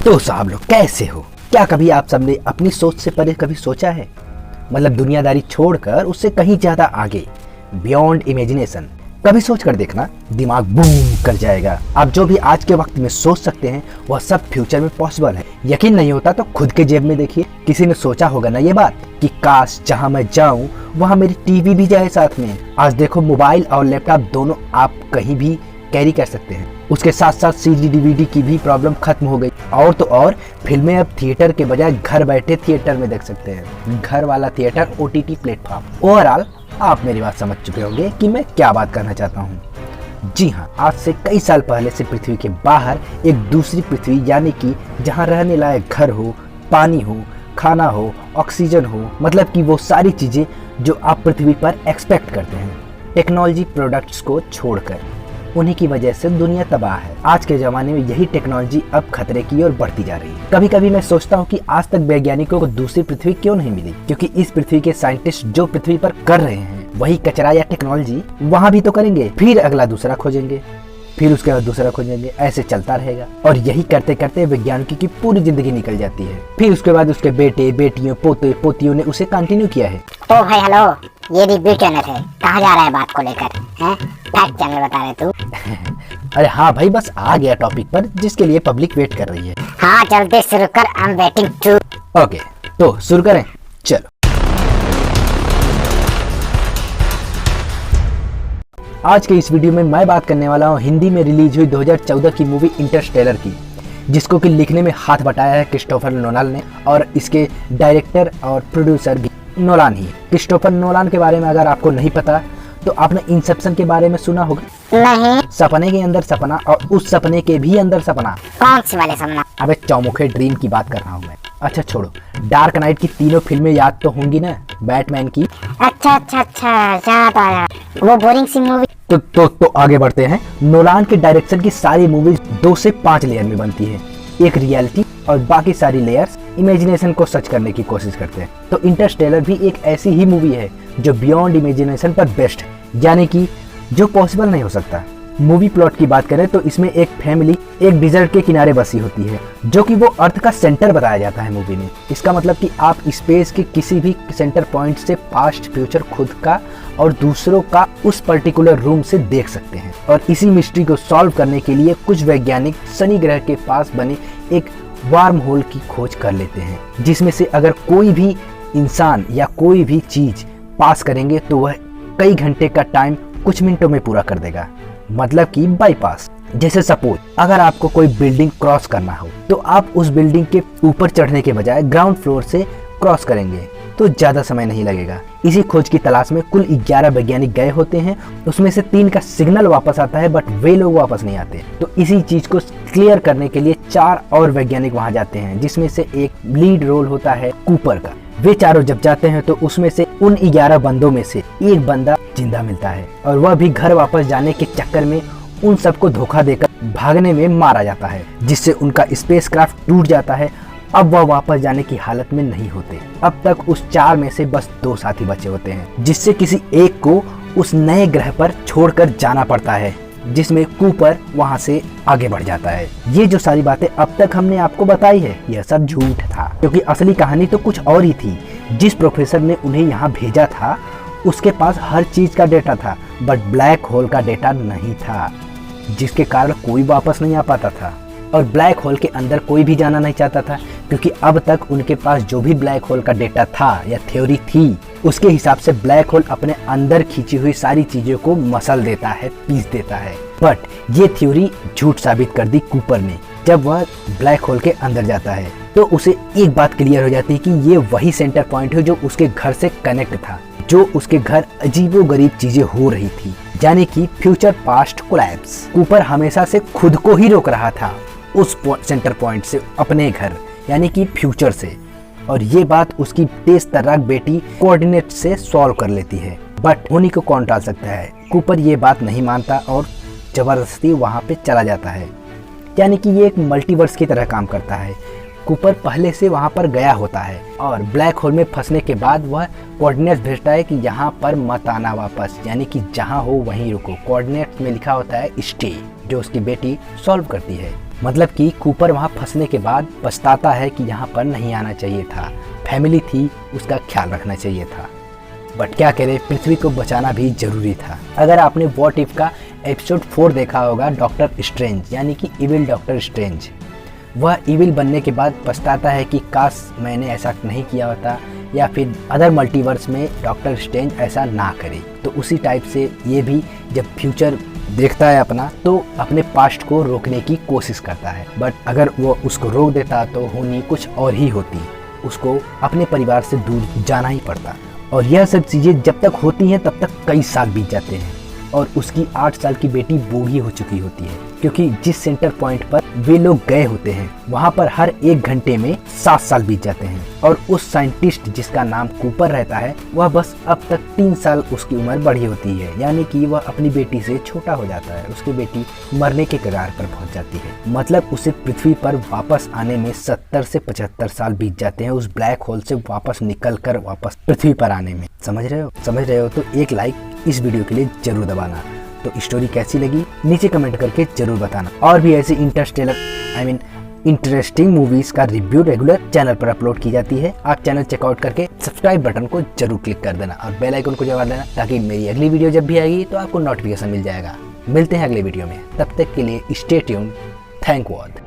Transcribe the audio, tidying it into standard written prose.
तो साहब लोग कैसे हो? क्या कभी आप सबने अपनी सोच से परे कभी सोचा है? मतलब दुनियादारी छोड़कर उससे कहीं ज्यादा आगे, बियॉन्ड इमेजिनेशन। कभी सोच कर देखना, दिमाग बूम कर जाएगा। आप जो भी आज के वक्त में सोच सकते हैं वह सब फ्यूचर में पॉसिबल है। यकीन नहीं होता तो खुद के जेब में देखिए। किसी ने सोचा होगा ना ये बात कि काश जहां मैं जाऊं वहां मेरी टीवी भी जाए साथ में। आज देखो मोबाइल और लैपटॉप दोनों आप कहीं भी कैरी कर सकते हैं। उसके साथ साथ सीडी डीवीडी की भी प्रॉब्लम खत्म हो गई। और तो और फिल्में अब थिएटर के बजाय घर बैठे थिएटर में देख सकते हैं। घर वाला थिएटर ओटीटी प्लेटफॉर्म। ओवरऑल आप मेरी बात समझ चुके होंगे कि मैं क्या बात करना चाहता हूँ। जी हाँ, आज से कई साल पहले से पृथ्वी के बाहर एक दूसरी पृथ्वी, यानी कि जहाँ रहने लायक घर हो, पानी हो, खाना हो, ऑक्सीजन हो, मतलब कि वो सारी चीजें जो आप पृथ्वी पर एक्सपेक्ट करते हैं, टेक्नोलॉजी प्रोडक्ट्स को छोड़कर, उन्हीं की वजह से दुनिया तबाह है। आज के जमाने में यही टेक्नोलॉजी अब खतरे की ओर बढ़ती जा रही है। कभी कभी मैं सोचता हूँ कि आज तक वैज्ञानिकों को दूसरी पृथ्वी क्यों नहीं मिली, क्योंकि इस पृथ्वी के साइंटिस्ट जो पृथ्वी पर कर रहे हैं वही कचरा या टेक्नोलॉजी वहाँ भी तो करेंगे, फिर अगला दूसरा खोजेंगे, फिर उसके बाद दूसरा खोजेंगे, ऐसे चलता रहेगा। और यही करते करते वैज्ञानिकों की पूरी जिंदगी निकल जाती है। फिर उसके बाद उसके बेटे बेटियों पोते पोतियों ने उसे कंटिन्यू किया है। ओ भाई हेलो, ये रिव्यू चैनल है, कहाँ जा रहा है बात को लेकर? हैं? फैक्ट चैनल बता रहे तू? अरे हाँ भाई, बस आ गया टॉपिक पर जिसके लिए पब्लिक वेट कर रही है। हाँ जल्दी शुरू कर, I am waiting too. Okay, तो शुरू करें, चलो। आज के इस वीडियो में मैं बात करने वाला हूँ हिंदी में रिलीज हुई 2014 की मूवी इंटरस्टेलर की, जिसको कि लिखने में हाथ बटाया है क्रिस्टोफर नोलान ने, और इसके डायरेक्टर और प्रोड्यूसर भी नोलान ही। क्रिस्टोफर नोलान के बारे में अगर आपको नहीं पता तो आपने इंसेप्शन के बारे में सुना होगा। नहीं। सपने के अंदर सपना और उस सपने के भी अंदर सपना। कौन सी वाले सपना? अबे चौमुखे ड्रीम की बात कर रहा हूँ मैं। अच्छा छोड़ो, डार्क नाइट की तीनों फिल्में याद तो होंगी ना, बैटमैन की। अच्छा, याद आया, वो बोरिंग सी मूवी। तो आगे बढ़ते हैं। नोलान के डायरेक्शन की सारी मूवीज 2 से 5 लेयर में बनती है। एक रियलिटी और बाकी सारी लेयर्स इमेजिनेशन को सच करने की कोशिश करते हैं। तो इंटरस्टेलर भी एक ऐसी ही मूवी है जो बियॉन्ड इमेजिनेशन पर बेस्ट है, यानी कि जो पॉसिबल नहीं हो सकता। मूवी प्लॉट की बात करें तो इसमें एक फैमिली एक डिजर्ट के किनारे बसी होती है, जो कि वो अर्थ का सेंटर बताया जाता है मूवी में। इसका मतलब कि आप स्पेस के किसी भी सेंटर पॉइंट से पास्ट फ्यूचर खुद का और दूसरों का उस पर्टिकुलर रूम से देख सकते हैं। और इसी मिस्ट्री को सॉल्व करने के लिए कुछ वैज्ञानिक शनि ग्रह के पास बने एक वार्म होल की खोज कर लेते हैं, जिसमें से अगर कोई भी इंसान या कोई भी चीज पास करेंगे तो वह कई घंटे का टाइम कुछ मिनटों में पूरा कर देगा, मतलब कि बाईपास। जैसे सपोज अगर आपको कोई बिल्डिंग क्रॉस करना हो तो आप उस बिल्डिंग के ऊपर चढ़ने के बजाय ग्राउंड फ्लोर से क्रॉस करेंगे तो ज्यादा समय नहीं लगेगा। इसी खोज की तलाश में कुल 11 वैज्ञानिक गए होते हैं। उसमें से 3 का सिग्नल वापस आता है, बट वे लोग वापस नहीं आते। तो इसी चीज को क्लियर करने के लिए 4 और वैज्ञानिक वहां जाते हैं, जिसमें से एक लीड रोल होता है कूपर का। वे चारों जब जाते हैं तो उसमें से उन 11 बंदों में से एक बंदा जिंदा मिलता है, और वह भी घर वापस जाने के चक्कर में उन सबको धोखा देकर भागने में मारा जाता है, जिससे उनका स्पेसक्राफ्ट टूट जाता है। अब वह वापस जाने की हालत में नहीं होते। अब तक उस 4 में से बस 2 साथी बचे होते हैं, जिससे किसी एक को उस नए ग्रह पर छोड़कर जाना पड़ता है, जिसमें कूपर वहां से आगे बढ़ जाता है। ये जो सारी बातें अब तक हमने आपको बताई है, यह सब झूठ था, क्योंकि असली कहानी तो कुछ और ही थी। जिस प्रोफेसर ने उन्हें यहाँ भेजा था उसके पास हर चीज का डेटा था, बट ब्लैक होल का डेटा नहीं था, जिसके कारण कोई वापस नहीं आ पाता था। और ब्लैक होल के अंदर कोई भी जाना नहीं चाहता था, क्योंकि अब तक उनके पास जो भी ब्लैक होल का डेटा था या थ्योरी थी, उसके हिसाब से ब्लैक होल अपने अंदर खींची हुई सारी चीजों को मसल देता है, पीस देता है। बट ये थ्योरी झूठ साबित कर दी कूपर ने। जब वह ब्लैक होल के अंदर जाता है तो उसे एक बात क्लियर हो जाती है कि ये वही सेंटर पॉइंट है जो उसके घर से कनेक्ट था, जो उसके घर अजीबोगरीब चीजें हो रही थी, यानी कि फ्यूचर पास्ट कोलैप्स। कूपर हमेशा से खुद को ही रोक रहा था उस सेंटर पॉइंट से, अपने घर यानी कि फ्यूचर से। और ये बात उसकी तेज तर्राक बेटी कोऑर्डिनेट से सॉल्व कर लेती है, बट उन्हीं को कौन टाल सकता है। कूपर ये बात नहीं मानता और जबरदस्ती वहां पे चला जाता है, यानी कि ये एक मल्टीवर्स की तरह काम करता है। कूपर पहले से वहां पर गया होता है और ब्लैक होल में फंसने के बाद वह कोऑर्डिनेट्स भेजता है कि यहाँ पर मत आना वापस, यानी कि जहाँ हो वहीं रुको। कोऑर्डिनेट्स में लिखा होता है स्टे, जो उसकी बेटी सॉल्व करती है। मतलब कि कूपर वहाँ फंसने के बाद पछताता है कि यहाँ पर नहीं आना चाहिए था, फैमिली थी, उसका ख्याल रखना चाहिए था। बट क्या करे, पृथ्वी को बचाना भी जरूरी था। अगर आपने व्हाट इफ का एपिसोड 4 देखा होगा, डॉक्टर स्ट्रेंज यानी कि इविल डॉक्टर स्ट्रेंज, वह इविल बनने के बाद पछताता है कि काश मैंने ऐसा नहीं किया होता, या फिर अदर मल्टीवर्स में डॉक्टर स्ट्रेंज ऐसा ना करे। तो उसी टाइप से ये भी जब फ्यूचर देखता है अपना, तो अपने पास्ट को रोकने की कोशिश करता है। बट अगर वो उसको रोक देता तो होनी कुछ और ही होती, उसको अपने परिवार से दूर जाना ही पड़ता। और यह सब चीज़ें जब तक होती हैं तब तक कई साल बीत जाते हैं और उसकी 8 साल की बेटी बूढ़ी हो चुकी होती है, क्योंकि जिस सेंटर पॉइंट पर वे लोग गए होते हैं वहाँ पर हर 1 घंटे में 7 साल बीत जाते हैं। और उस साइंटिस्ट जिसका नाम कूपर रहता है, वह बस अब तक 3 साल उसकी उम्र बढ़ी होती है, यानी कि वह अपनी बेटी से छोटा हो जाता है। उसकी बेटी मरने के कगार पर पहुँच जाती है, मतलब उसे पृथ्वी पर वापस आने में 70 से 75 साल बीत जाते हैं, उस ब्लैक होल से वापस निकल कर वापस पृथ्वी पर आने में। समझ रहे हो? तो एक लाइक इस वीडियो के लिए जरूर दबाना। तो स्टोरी कैसी लगी नीचे कमेंट करके जरूर बताना। और भी ऐसी इंटरेस्टिंग मूवीज का रिव्यू रेगुलर चैनल पर अपलोड की जाती है। आप चैनल चेकआउट करके सब्सक्राइब बटन को जरूर क्लिक कर देना और बेल आइकन को दबा देना, ताकि मेरी अगली वीडियो जब भी आएगी तो आपको नोटिफिकेशन मिल जाएगा। मिलते हैं अगले वीडियो में, तब तक के लिए स्टे ट्यून्ड। Thank God.